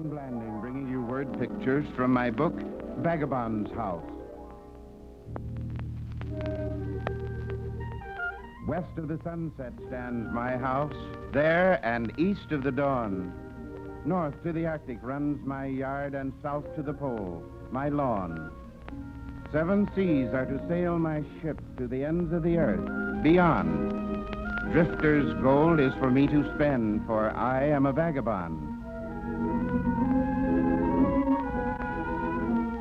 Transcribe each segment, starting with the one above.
John Blanding, bringing you word pictures from my book, Vagabond's House. West of the sunset stands my house, there and east of the dawn. North to the Arctic runs my yard, and south to the pole, my lawn. 7 seas are to sail my ship to the ends of the earth, beyond. Drifter's gold is for me to spend, for I am a vagabond.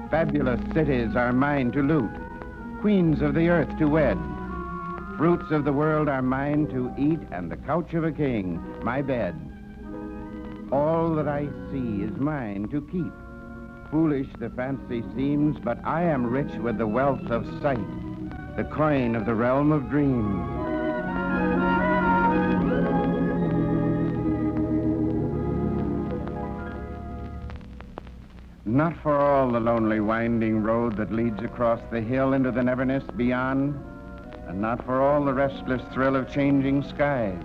Fabulous cities are mine to loot, queens of the earth to wed. Fruits of the world are mine to eat, and the couch of a king, my bed. All that I see is mine to keep. Foolish the fancy seems, but I am rich with the wealth of sight, the coin of the realm of dreams. Not for all the lonely winding road that leads across the hill into the neverness beyond, and not for all the restless thrill of changing skies.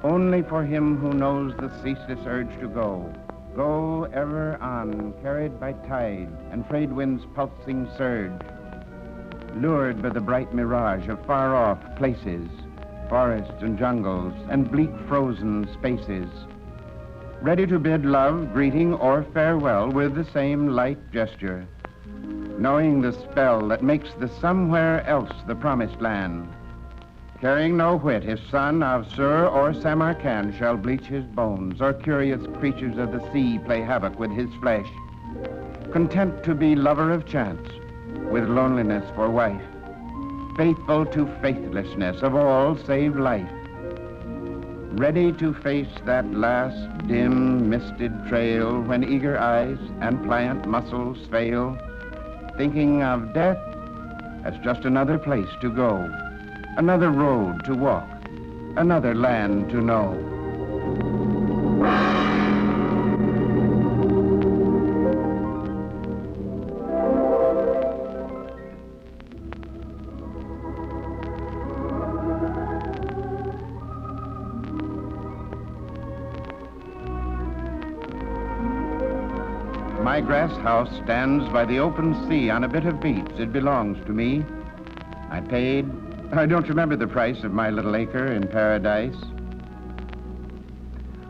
Only for him who knows the ceaseless urge to go, go ever on, carried by tide and trade wind's pulsing surge, lured by the bright mirage of far-off places, forests and jungles, and bleak frozen spaces, ready to bid love, greeting, or farewell with the same light gesture, knowing the spell that makes the somewhere else the promised land, caring no whit if son of Sur or Samarcand shall bleach his bones, or curious creatures of the sea play havoc with his flesh, content to be lover of chance, with loneliness for wife, faithful to faithlessness of all save life, ready to face that last dim, misted trail when eager eyes and pliant muscles fail, thinking of death as just another place to go, another road to walk, another land to know. My grass house stands by the open sea on a bit of beach. It belongs to me. I paid, I don't remember the price of my little acre in paradise,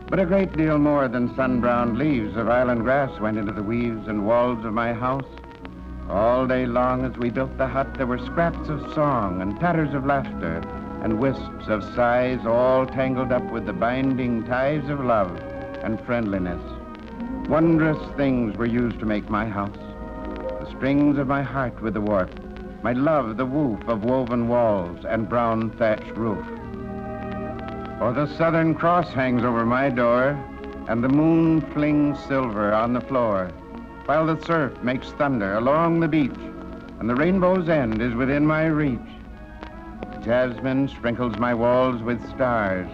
but a great deal more than sun-browned leaves of island grass went into the weaves and walls of my house. All day long as we built the hut, there were scraps of song and tatters of laughter and wisps of sighs, all tangled up with the binding ties of love and friendliness. Wondrous things were used to make my house. The strings of my heart with the warp, my love the woof of woven walls and brown thatched roof. For the Southern Cross hangs over my door, and the moon flings silver on the floor, while the surf makes thunder along the beach, and the rainbow's end is within my reach. Jasmine sprinkles my walls with stars,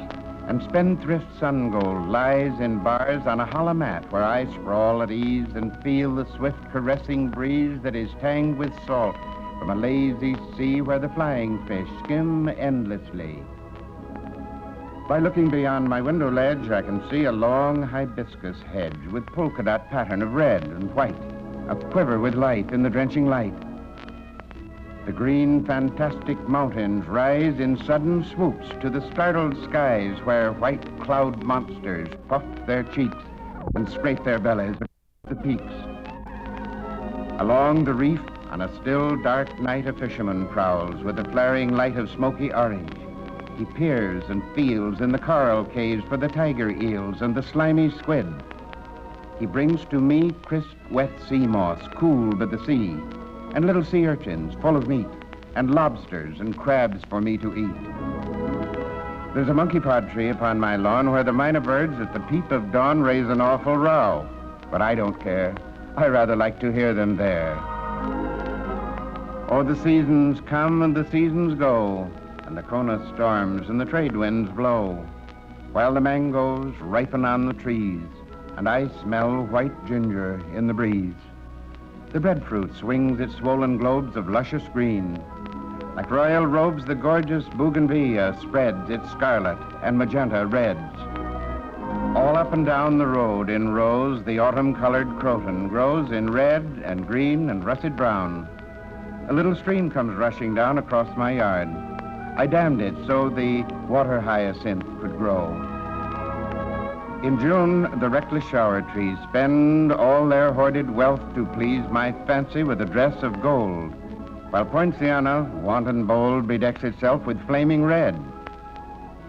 and spendthrift sun gold lies in bars on a hollow mat where I sprawl at ease and feel the swift caressing breeze that is tanged with salt from a lazy sea where the flying fish skim endlessly. By looking beyond my window ledge, I can see a long hibiscus hedge with polka dot pattern of red and white, a quiver with life in the drenching light. The green, fantastic mountains rise in sudden swoops to the startled skies where white cloud monsters puff their cheeks and scrape their bellies at the peaks. Along the reef, on a still, dark night, a fisherman prowls with the flaring light of smoky orange. He peers and feels in the coral caves for the tiger eels and the slimy squid. He brings to me crisp, wet sea moss, cool by the sea, and little sea urchins full of meat, and lobsters and crabs for me to eat. There's a monkey pod tree upon my lawn where the mynah birds at the peep of dawn raise an awful row, but I don't care. I rather like to hear them there. Oh, the seasons come and the seasons go, and the Kona storms and the trade winds blow, while the mangoes ripen on the trees, and I smell white ginger in the breeze. The breadfruit swings its swollen globes of luscious green. Like royal robes, the gorgeous bougainvillea spreads its scarlet and magenta reds. All up and down the road in rows, the autumn-colored croton grows in red and green and russet brown. A little stream comes rushing down across my yard. I dammed it so the water hyacinth could grow. In June, the reckless shower trees spend all their hoarded wealth to please my fancy with a dress of gold, while poinciana, wanton bold, bedecks itself with flaming red.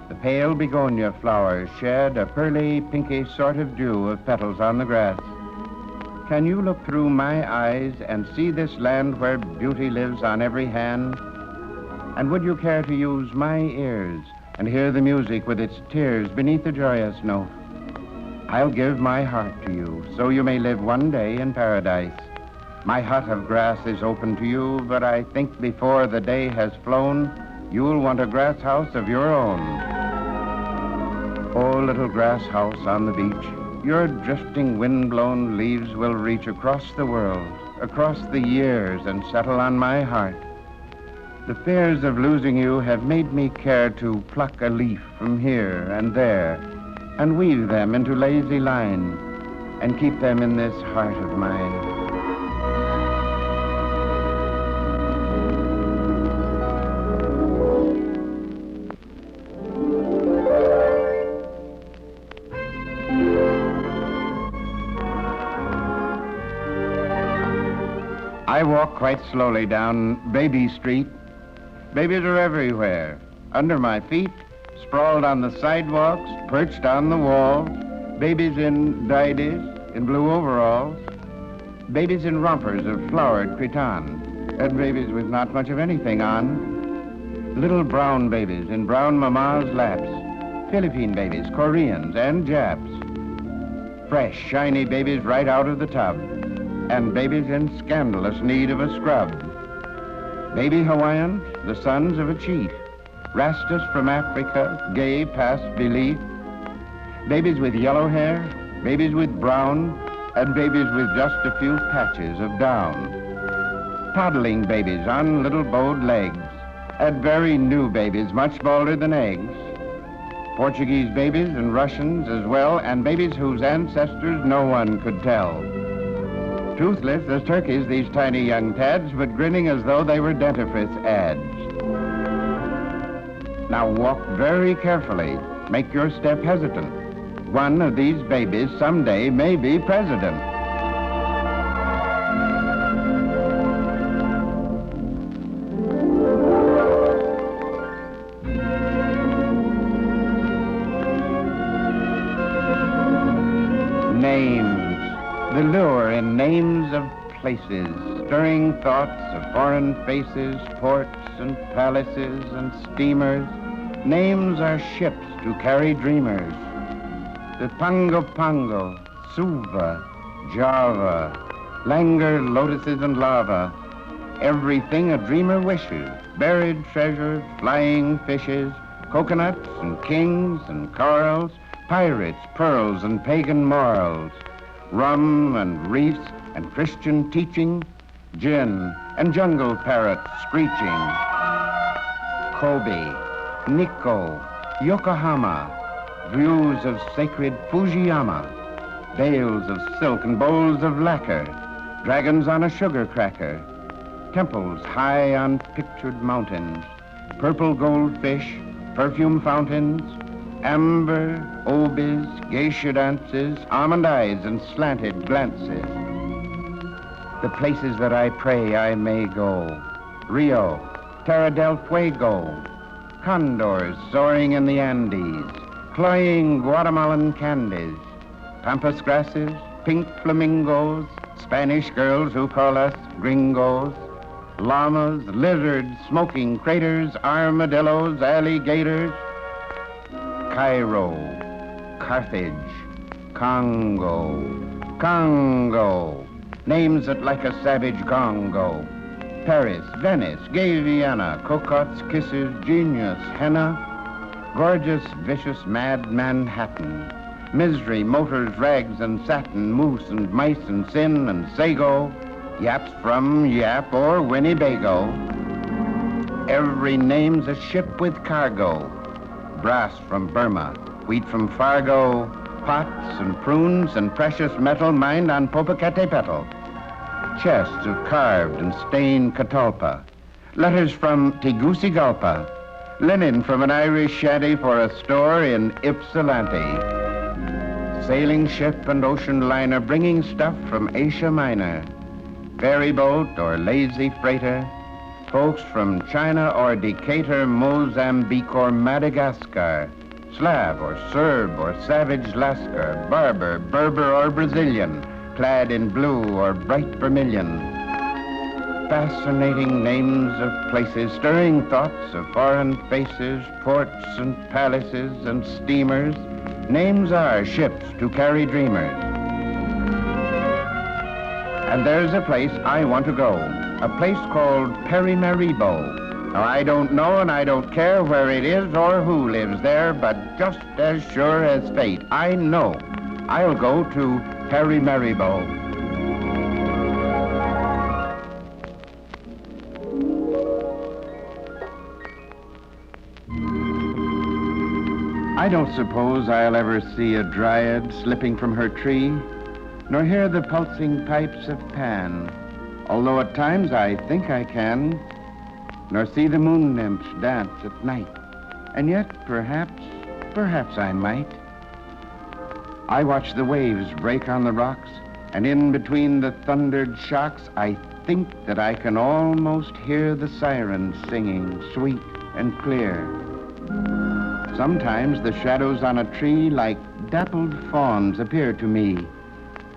The pale begonia flowers shed a pearly, pinky sort of dew of petals on the grass. Can you look through my eyes and see this land where beauty lives on every hand? And would you care to use my ears and hear the music with its tears beneath the joyous note? I'll give my heart to you, so you may live one day in paradise. My hut of grass is open to you, but I think before the day has flown, you'll want a grass house of your own. Oh, little grass house on the beach, your drifting wind-blown leaves will reach across the world, across the years, and settle on my heart. The fears of losing you have made me care to pluck a leaf from here and there, and weave them into lazy line, and keep them in this heart of mine. I walk quite slowly down Baby Street. Babies are everywhere, under my feet, sprawled on the sidewalks, perched on the walls, babies in dyedies, in blue overalls, babies in rompers of flowered cretonne, and babies with not much of anything on, little brown babies in brown mama's laps, Philippine babies, Koreans, and Japs, fresh, shiny babies right out of the tub, and babies in scandalous need of a scrub, baby Hawaiians, the sons of a chief, Rastas from Africa, gay past belief, babies with yellow hair, babies with brown, and babies with just a few patches of down. Toddling babies on little bowed legs, and very new babies much bolder than eggs. Portuguese babies and Russians as well, and babies whose ancestors no one could tell. Toothless as turkeys, these tiny young tads, but grinning as though they were dentifrice ads. Now walk very carefully. Make your step hesitant. One of these babies someday may be president. Names. The lure in names of places, stirring thoughts of foreign faces, ports and palaces and steamers. Names are ships to carry dreamers. The Pango Pango, Suva, Java, languor, lotuses and lava. Everything a dreamer wishes, buried treasures, flying fishes, coconuts and kings and corals, pirates, pearls and pagan morals, rum and reefs and Christian teaching, gin and jungle parrots screeching. Kobe, Nikko, Yokohama, views of sacred Fujiyama, bales of silk and bowls of lacquer, dragons on a sugar cracker, temples high on pictured mountains, purple goldfish, perfume fountains, amber, obis, geisha dances, almond eyes and slanted glances. The places that I pray I may go, Rio, Terra del Fuego, condors soaring in the Andes, cloying Guatemalan candies, pampas grasses, pink flamingos, Spanish girls who call us gringos, llamas, lizards, smoking craters, armadillos, alligators, Cairo, Carthage, Congo, Congo, names that like a savage gong go. Paris, Venice, gay Vienna, cocottes, kisses, genius, henna, gorgeous, vicious, mad Manhattan, misery, motors, rags and satin, moose and mice and sin and sago, yaps from Yap or Winnebago. Every name's a ship with cargo, brass from Burma, wheat from Fargo, pots and prunes and precious metal mined on Popocatépetl. Chests of carved and stained catalpa. Letters from Tegucigalpa. Linen from an Irish shanty for a store in Ypsilanti. Sailing ship and ocean liner bringing stuff from Asia Minor. Ferry boat or lazy freighter. Folks from China or Decatur, Mozambique or Madagascar. Slav or Serb or savage Lascar. Barber, Berber or Brazilian. Clad in blue or bright vermilion. Fascinating names of places, stirring thoughts of foreign faces, ports and palaces and steamers. Names are ships to carry dreamers. And there's a place I want to go, a place called Paramaribo. Now, I don't know and I don't care where it is or who lives there, but just as sure as fate, I know I'll go to Paramaribo. I don't suppose I'll ever see a dryad slipping from her tree, nor hear the pulsing pipes of Pan, although at times I think I can, nor see the moon nymphs dance at night, and yet perhaps I might. I watch the waves break on the rocks, and in between the thundered shocks, I think that I can almost hear the sirens singing sweet and clear. Sometimes the shadows on a tree like dappled fawns appear to me,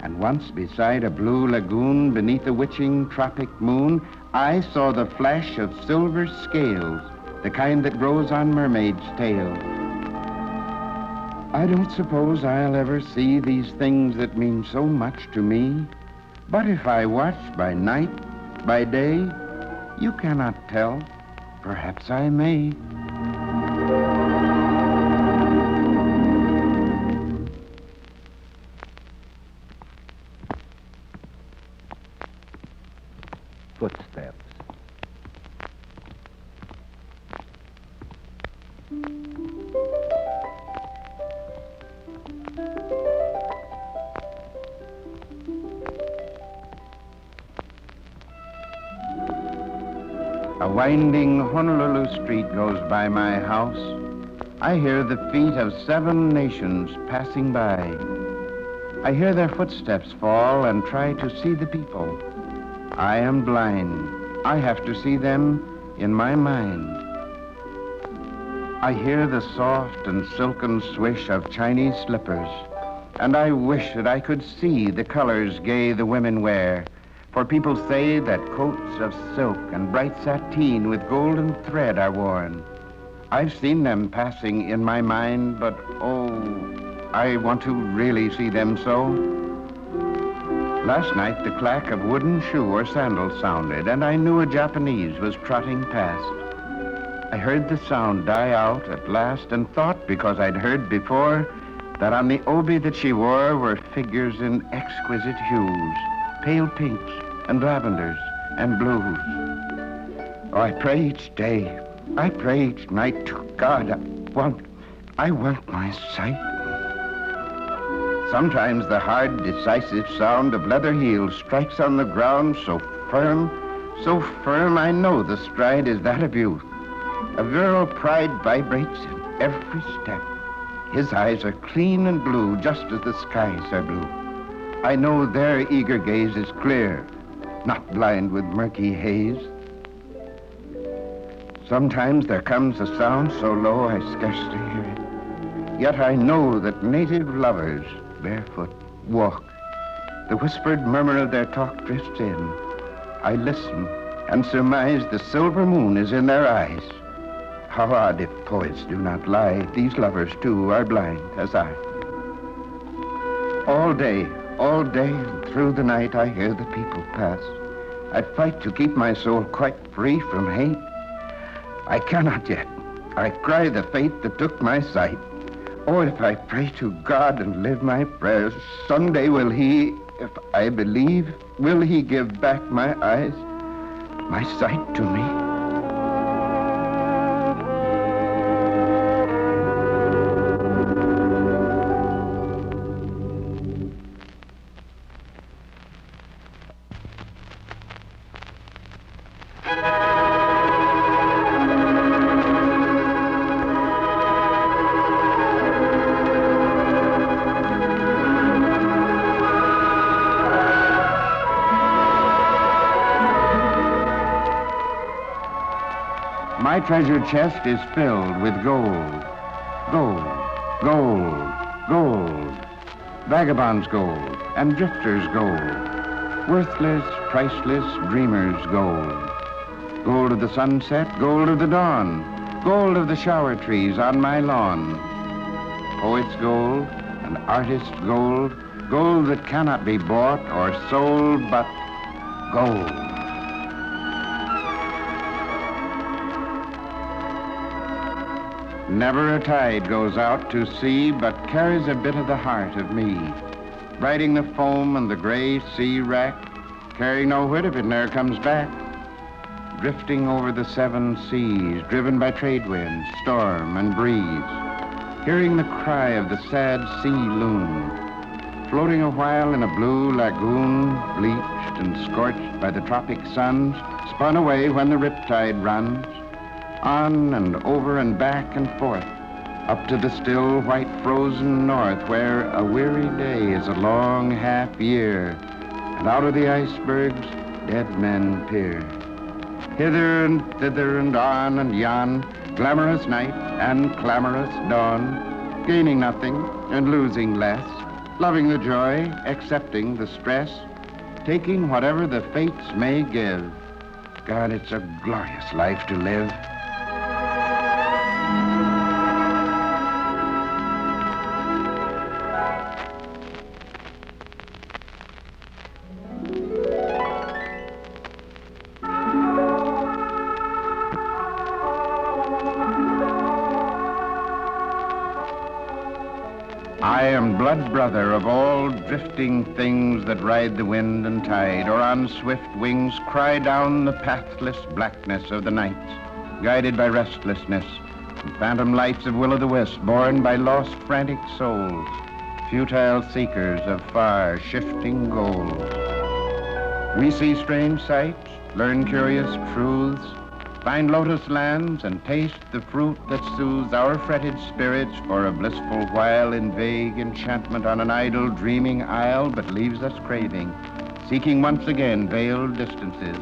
and once beside a blue lagoon beneath a witching tropic moon, I saw the flash of silver scales, the kind that grows on mermaids' tails. I don't suppose I'll ever see these things that mean so much to me, but if I watch by night, by day, you cannot tell. Perhaps I may. Footsteps. A winding Honolulu street goes by my house. I hear the feet of 7 nations passing by. I hear their footsteps fall and try to see the people. I am blind. I have to see them in my mind. I hear the soft and silken swish of Chinese slippers, and I wish that I could see the colors gay the women wear, for people say that coats of silk and bright sateen with golden thread are worn. I've seen them passing in my mind, but oh, I want to really see them so. Last night, the clack of wooden shoe or sandal sounded, and I knew a Japanese was trotting past. I heard the sound die out at last and thought, because I'd heard before, that on the obi that she wore were figures in exquisite hues, pale pinks and lavenders and blues. Oh, I pray each day, I pray each night to God, I want my sight. Sometimes the hard, decisive sound of leather heels strikes on the ground so firm, I know the stride is that of youth. A virile pride vibrates in every step. His eyes are clean and blue, just as the skies are blue. I know their eager gaze is clear, not blind with murky haze. Sometimes there comes a sound so low I scarcely hear it. Yet I know that native lovers, barefoot, walk. The whispered murmur of their talk drifts in. I listen and surmise the silver moon is in their eyes. How odd if poets do not lie. These lovers, too, are blind as I. All day, and through the night, I hear the people pass. I fight to keep my soul quite free from hate. I cannot yet. I cry the fate that took my sight. Oh, if I pray to God and live my prayers, someday will he, if I believe, will he give back my eyes, my sight to me? My treasure chest is filled with gold. Gold, gold, gold. Vagabond's gold and drifters' gold. Worthless, priceless, dreamers' gold. Gold of the sunset, gold of the dawn. Gold of the shower trees on my lawn. Poet's gold and artist's gold. Gold that cannot be bought or sold, but gold. Never a tide goes out to sea, but carries a bit of the heart of me. Riding the foam and the gray sea wrack, carrying no whit if it ne'er comes back. Drifting over the seven seas, driven by trade winds, storm, and breeze. Hearing the cry of the sad sea loon. Floating a while in a blue lagoon, bleached and scorched by the tropic suns, spun away when the riptide runs. On and over and back and forth, up to the still white frozen north, where a weary day is a long half year, and out of the icebergs dead men peer. Hither and thither and on and yon, glamorous night and clamorous dawn, gaining nothing and losing less, loving the joy, accepting the stress, taking whatever the fates may give. God, it's a glorious life to live. I am blood brother of all drifting things that ride the wind and tide, or on swift wings cry down the pathless blackness of the night, guided by restlessness and phantom lights of will-o'-the-wisp, borne by lost frantic souls, futile seekers of far shifting goals. We see strange sights, learn curious truths, find lotus lands and taste the fruit that soothes our fretted spirits for a blissful while in vague enchantment on an idle dreaming isle, but leaves us craving, seeking once again veiled distances.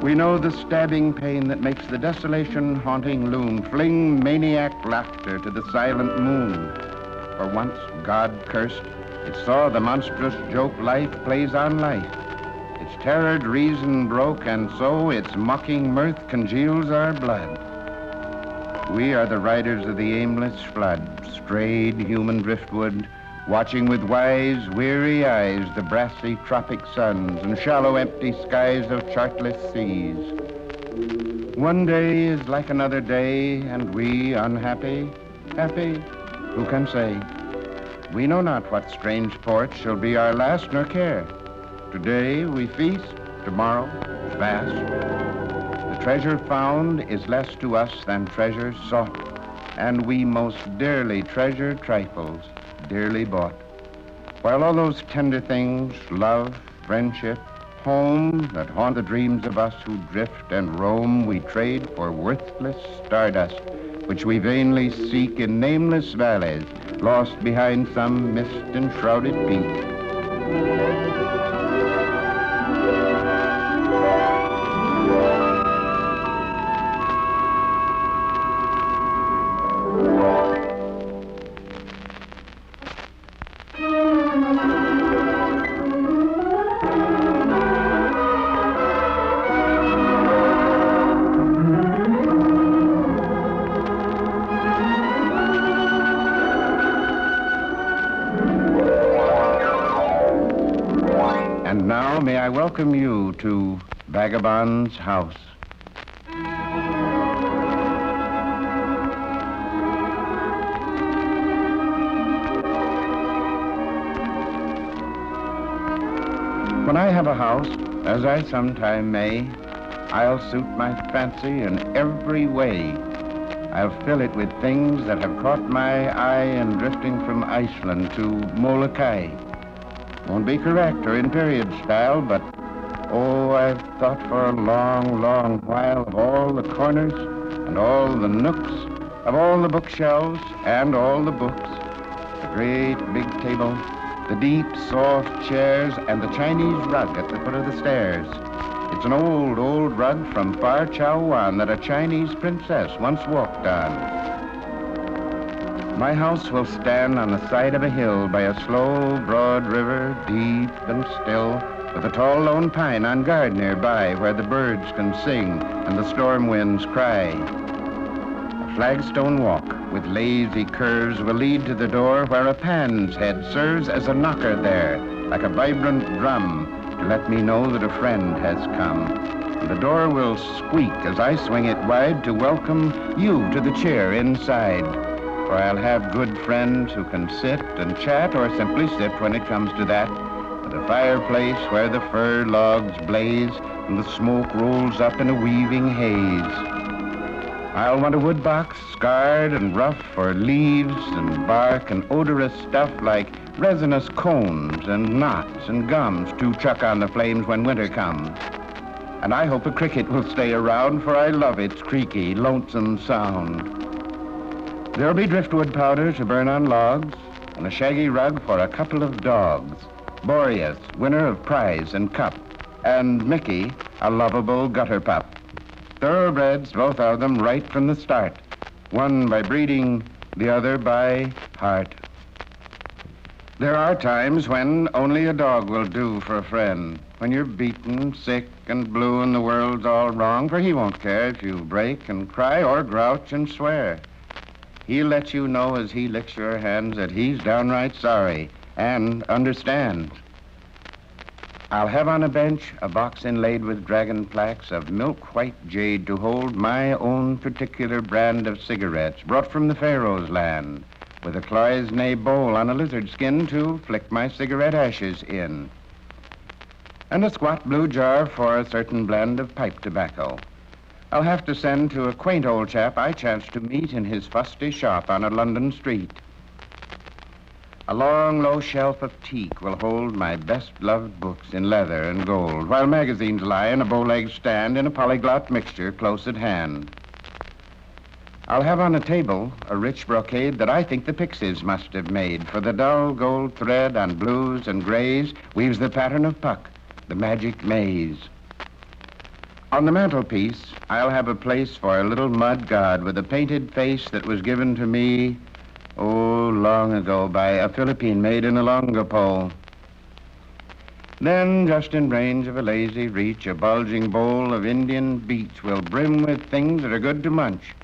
We know the stabbing pain that makes the desolation haunting loon fling maniac laughter to the silent moon. For once, God cursed, it saw the monstrous joke life plays on life. Its terrored reason broke, and so its mocking mirth congeals our blood. We are the riders of the aimless flood, strayed human driftwood, watching with wise, weary eyes the brassy tropic suns and shallow, empty skies of chartless seas. One day is like another day, and we unhappy, happy, who can say? We know not what strange port shall be our last, nor care. Today we feast, tomorrow fast. The treasure found is less to us than treasure sought, and we most dearly treasure trifles, dearly bought. While all those tender things, love, friendship, home, that haunt the dreams of us who drift and roam, we trade for worthless stardust, which we vainly seek in nameless valleys, lost behind some mist-enshrouded peak. And now may I welcome you to Vagabond's House. When I have a house, as I sometime may, I'll suit my fancy in every way. I'll fill it with things that have caught my eye in drifting from Iceland to Molokai. Won't be correct or in period style, but oh, I've thought for a long, long while of all the corners and all the nooks, of all the bookshelves and all the books, the great big table, the deep, soft chairs, and the Chinese rug at the foot of the stairs. It's an old, old rug from far Chaowan that a Chinese princess once walked on. My house will stand on the side of a hill by a slow, broad river, deep and still, with a tall lone pine on guard nearby where the birds can sing and the storm winds cry. A flagstone walk with lazy curves will lead to the door where a pan's head serves as a knocker there, like a vibrant drum, to let me know that a friend has come. And the door will squeak as I swing it wide to welcome you to the chair inside. For I'll have good friends who can sit and chat or simply sit when it comes to that, at a fireplace where the fir logs blaze and the smoke rolls up in a weaving haze. I'll want a wood box, scarred and rough, for leaves and bark and odorous stuff like resinous cones and knots and gums to chuck on the flames when winter comes. And I hope a cricket will stay around, for I love its creaky, lonesome sound. There'll be driftwood powder to burn on logs, and a shaggy rug for a couple of dogs. Boreas, winner of prize and cup, and Mickey, a lovable gutter pup. Thoroughbreds, both of them, right from the start. One by breeding, the other by heart. There are times when only a dog will do for a friend. When you're beaten, sick, and blue and the world's all wrong, for he won't care if you break and cry or grouch and swear. He'll let you know as he licks your hands that he's downright sorry and understands. I'll have on a bench a box inlaid with dragon plaques of milk-white jade to hold my own particular brand of cigarettes brought from the Pharaoh's land, with a cloisonne bowl on a lizard skin to flick my cigarette ashes in, and a squat blue jar for a certain blend of pipe tobacco. I'll have to send to a quaint old chap I chanced to meet in his fusty shop on a London street. A long, low shelf of teak will hold my best-loved books in leather and gold, while magazines lie in a bow-legged stand in a polyglot mixture close at hand. I'll have on a table a rich brocade that I think the Pixies must have made, for the dull gold thread on blues and grays weaves the pattern of Puck, the magic maze. On the mantelpiece, I'll have a place for a little mud god with a painted face that was given to me, oh, long ago by a Philippine maid in Olongapo. Then, just in range of a lazy reach, a bulging bowl of Indian beach will brim with things that are good to munch.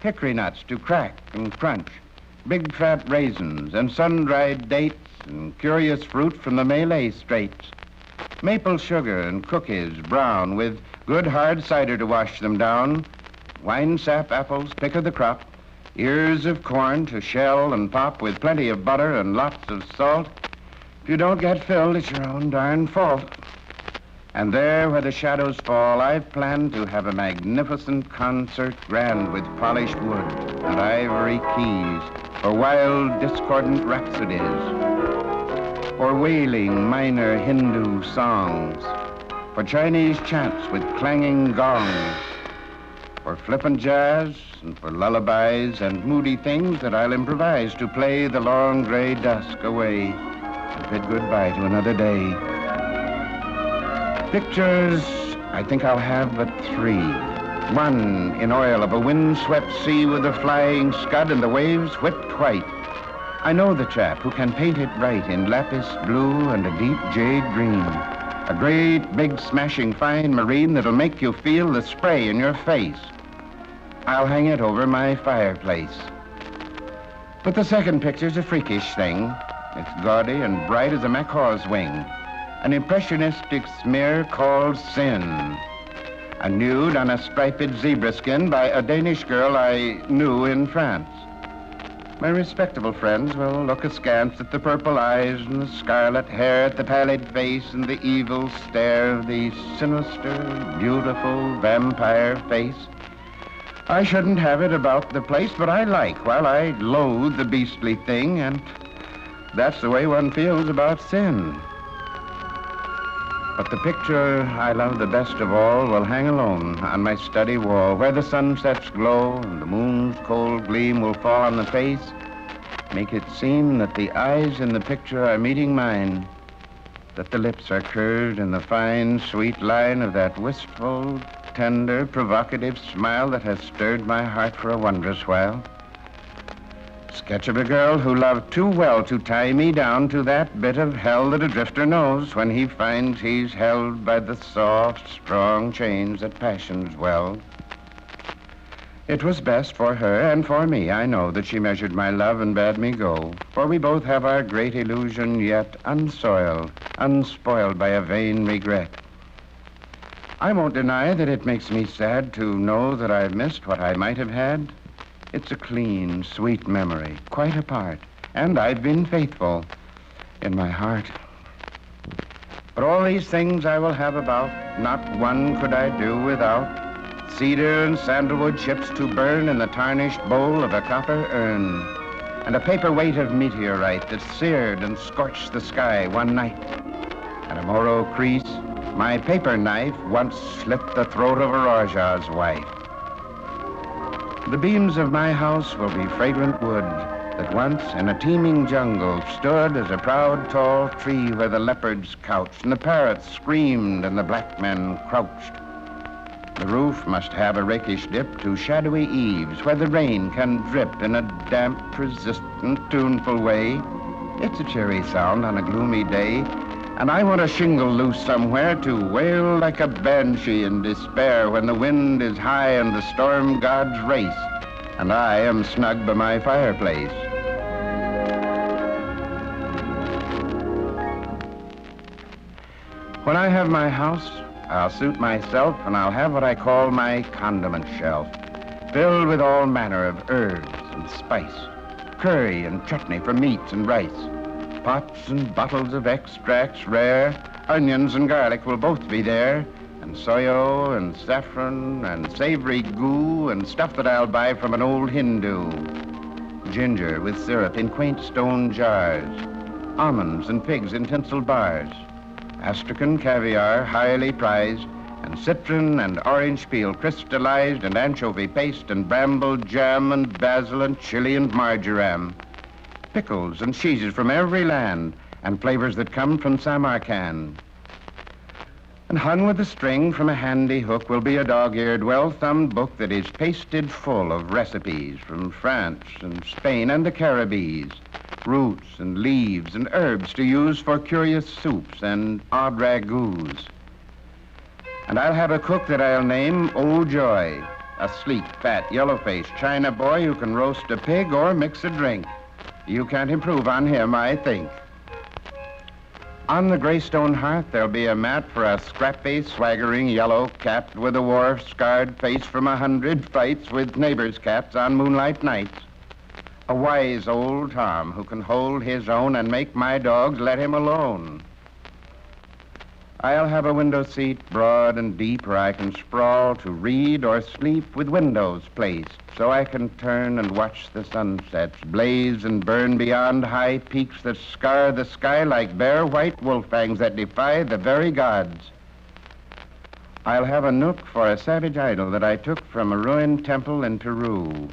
Hickory nuts to crack and crunch, big fat raisins and sun-dried dates and curious fruit from the Malay Straits. Maple sugar and cookies brown with good hard cider to wash them down. Wine sap apples, pick of the crop. Ears of corn to shell and pop with plenty of butter and lots of salt. If you don't get filled, it's your own darn fault. And there where the shadows fall, I've planned to have a magnificent concert grand with polished wood and ivory keys for wild discordant rhapsodies, for wailing minor Hindu songs, for Chinese chants with clanging gongs, for flippant jazz and for lullabies and moody things that I'll improvise to play the long gray dusk away and bid goodbye to another day. Pictures, I think I'll have but 3. One in oil of a windswept sea with a flying scud and the waves whipped white. I know the chap who can paint it right in lapis blue and a deep jade green. A great, big, smashing, fine marine that'll make you feel the spray in your face. I'll hang it over my fireplace. But the second picture's a freakish thing. It's gaudy and bright as a macaw's wing. An impressionistic smear called Sin. A nude on a striped zebra skin by a Danish girl I knew in France. My respectable friends will look askance at the purple eyes and the scarlet hair, at the pallid face and the evil stare of the sinister, beautiful vampire face. I shouldn't have it about the place, but I like while I loathe the beastly thing, and that's the way one feels about sin. But the picture I love the best of all will hang alone on my study wall, where the sunset's glow and the moon's cold gleam will fall on the face, make it seem that the eyes in the picture are meeting mine, that the lips are curved in the fine, sweet line of that wistful, tender, provocative smile that has stirred my heart for a wondrous while. Sketch of a girl who loved too well to tie me down to that bit of hell that a drifter knows when he finds he's held by the soft, strong chains that passion's weld. It was best for her and for me, I know, that she measured my love and bade me go, for we both have our great illusion yet unsoiled, unspoiled by a vain regret. I won't deny that it makes me sad to know that I've missed what I might have had. It's a clean, sweet memory, quite apart, and I've been faithful in my heart. But all these things I will have about, not one could I do without. Cedar and sandalwood chips to burn in the tarnished bowl of a copper urn, and a paperweight of meteorite that seared and scorched the sky one night, and a Moro crease, my paper knife once slit the throat of a Rajah's wife. The beams of my house will be fragrant wood that once in a teeming jungle stood as a proud tall tree where the leopards couched and the parrots screamed and the black men crouched. The roof must have a rakish dip to shadowy eaves where the rain can drip in a damp, persistent, tuneful way. It's a cheery sound on a gloomy day, and I want a shingle loose somewhere to wail like a banshee in despair when the wind is high and the storm gods race, and I am snug by my fireplace. When I have my house, I'll suit myself, and I'll have what I call my condiment shelf, filled with all manner of herbs and spice, curry and chutney for meats and rice. Pots and bottles of extracts rare, onions and garlic will both be there, and soyo and saffron and savory goo and stuff that I'll buy from an old Hindu. Ginger with syrup in quaint stone jars, almonds and figs in tinsel bars, Astrakhan caviar highly prized, and citron and orange peel crystallized, and anchovy paste and bramble jam and basil and chili and marjoram. Pickles and cheeses from every land, and flavors that come from Samarkand. And hung with a string from a handy hook will be a dog-eared, well-thumbed book that is pasted full of recipes from France and Spain and the Caribbees, roots and leaves and herbs to use for curious soups and odd ragouts. And I'll have a cook that I'll name Old Joy, a sleek, fat, yellow-faced China boy who can roast a pig or mix a drink. You can't improve on him, I think. On the gray stone hearth, there'll be a mat for a scrappy, swaggering yellow cat with a war-scarred face from 100 fights with neighbors' cats on moonlight nights. A wise old Tom who can hold his own and make my dogs let him alone. I'll have a window seat broad and deep where I can sprawl to read or sleep with windows placed so I can turn and watch the sunsets blaze and burn beyond high peaks that scar the sky like bare white wolf fangs that defy the very gods. I'll have a nook for a savage idol that I took from a ruined temple in Peru,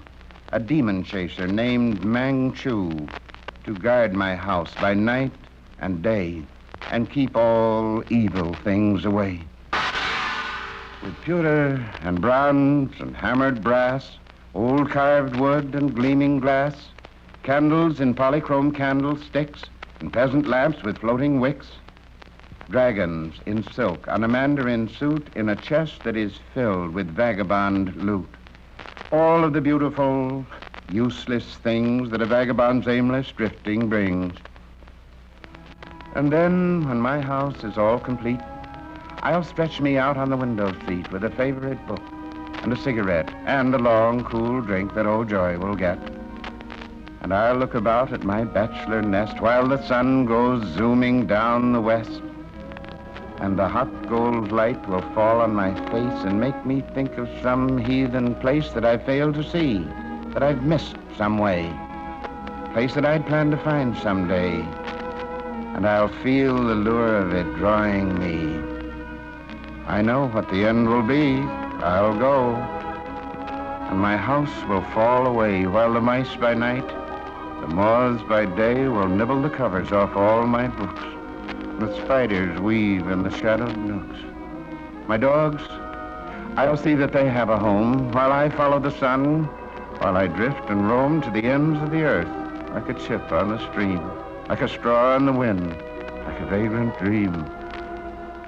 a demon chaser named Manchu, to guard my house by night and day and keep all evil things away. With pewter and bronze and hammered brass, old carved wood and gleaming glass, candles in polychrome candlesticks, and peasant lamps with floating wicks, dragons in silk on a mandarin suit in a chest that is filled with vagabond loot. All of the beautiful, useless things that a vagabond's aimless drifting brings. And then, when my house is all complete, I'll stretch me out on the window seat with a favorite book and a cigarette and a long, cool drink that Old Joy will get. And I'll look about at my bachelor nest while the sun goes zooming down the west, and the hot gold light will fall on my face and make me think of some heathen place that I've failed to see, that I've missed some way, place that I'd planned to find someday. And I'll feel the lure of it drawing me. I know what the end will be. I'll go. And my house will fall away while the mice by night, the moths by day will nibble the covers off all my books. The spiders weave in the shadowed nooks. My dogs, I'll see that they have a home while I follow the sun, while I drift and roam to the ends of the earth, like a chip on the stream, like a straw in the wind, like a vagrant dream.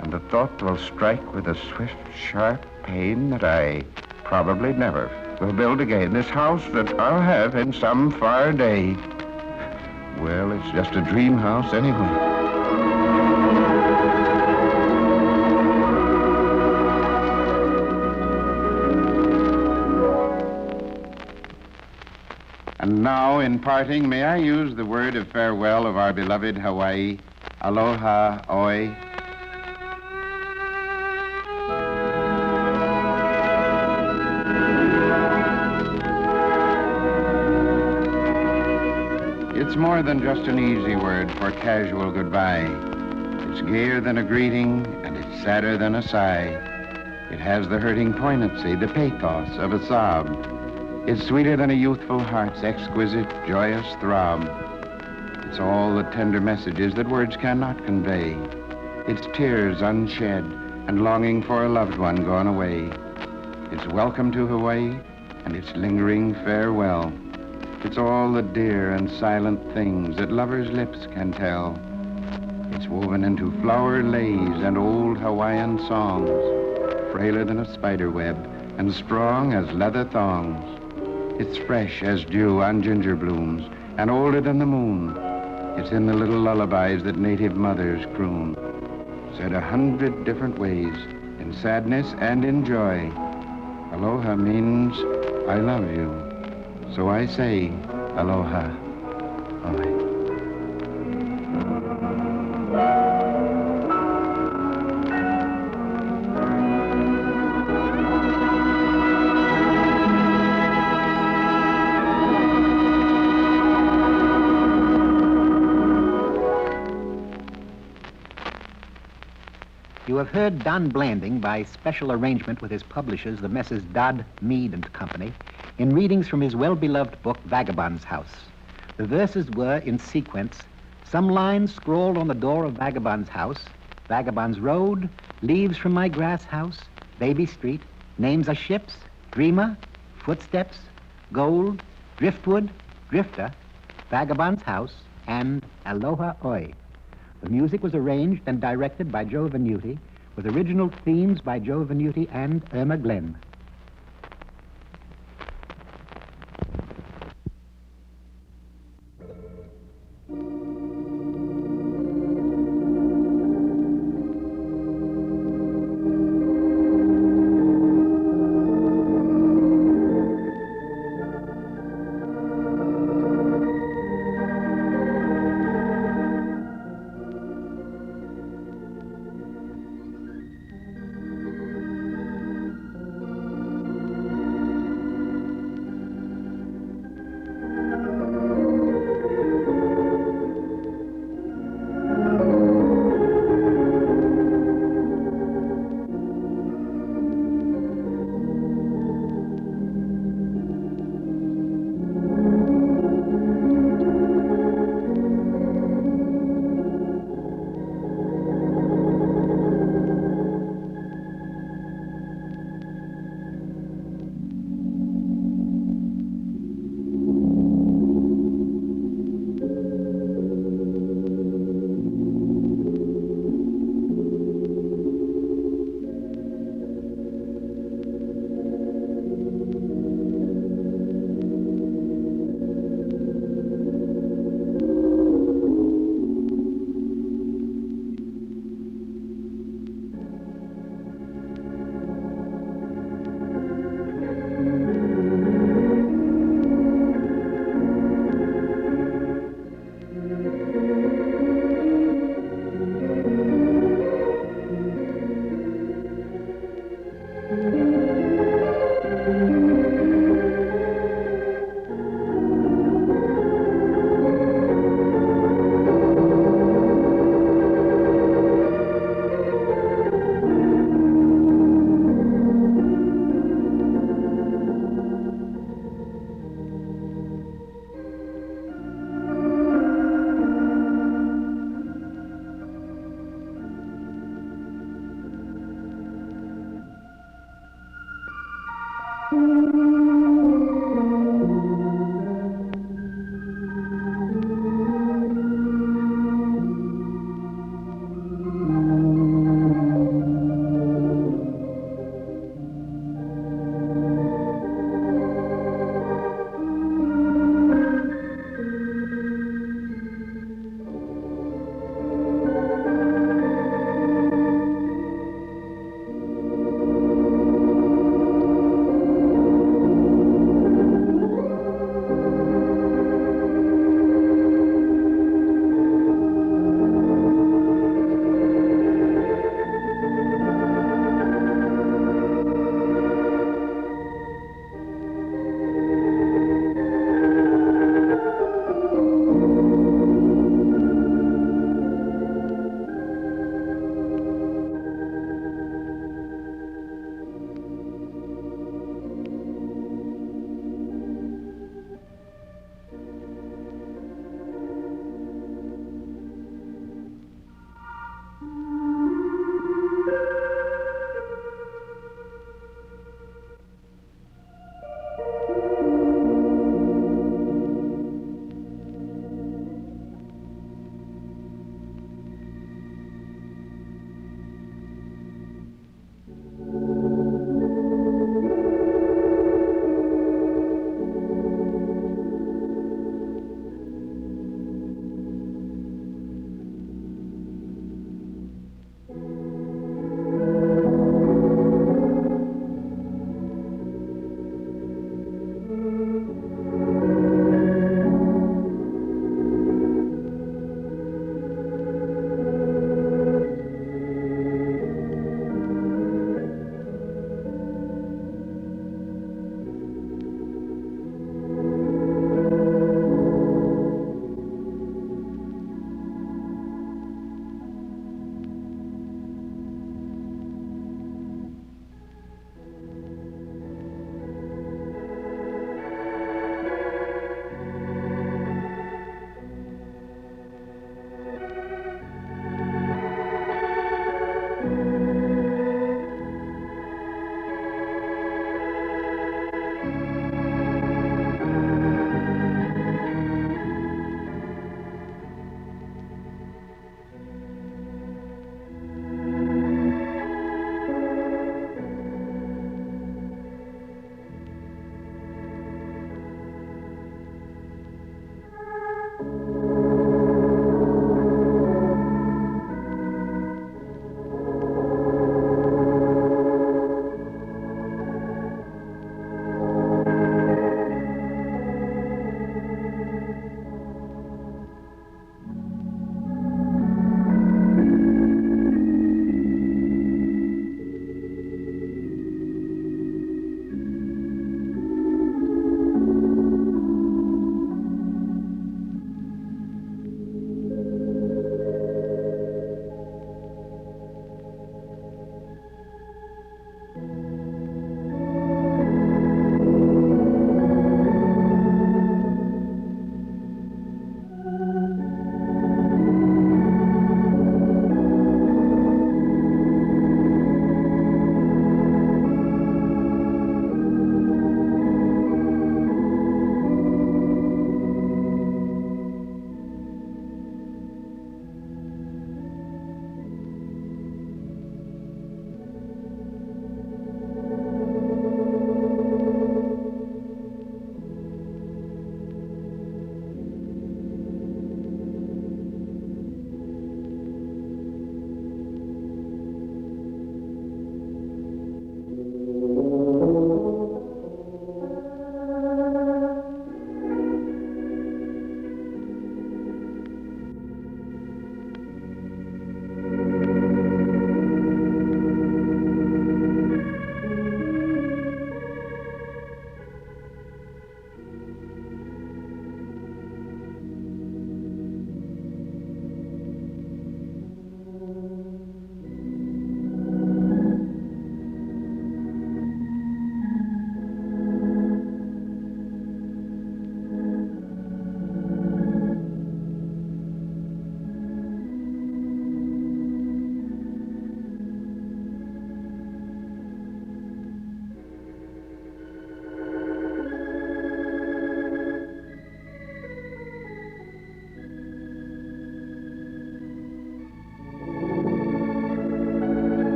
And the thought will strike with a swift, sharp pain that I probably never will build again this house that I'll have in some far day. Well, it's just a dream house anyway. And now, in parting, may I use the word of farewell of our beloved Hawaii, aloha oi. It's more than just an easy word for casual goodbye. It's gayer than a greeting, and it's sadder than a sigh. It has the hurting poignancy, the pathos of a sob. It's sweeter than a youthful heart's exquisite, joyous throb. It's all the tender messages that words cannot convey. It's tears unshed and longing for a loved one gone away. It's welcome to Hawaii and its lingering farewell. It's all the dear and silent things that lovers' lips can tell. It's woven into flower lays and old Hawaiian songs, frailer than a spider web and strong as leather thongs. It's fresh as dew on ginger blooms and older than the moon. It's in the little lullabies that native mothers croon, said 100 different ways, in sadness and in joy. Aloha means I love you. So I say aloha oi. You have heard Don Blanding, by special arrangement with his publishers, the Messrs. Dodd, Mead and Company, in readings from his well-beloved book, Vagabond's House. The verses were, in sequence, some lines scrawled on the door of Vagabond's house, Vagabond's Road, Leaves from My Grass House, Baby Street, names of ships, Dreamer, Footsteps, Gold, Driftwood, Drifter, Vagabond's House, and Aloha Oi. The music was arranged and directed by Joe Venuti, with original themes by Joe Venuti and Irma Glenn.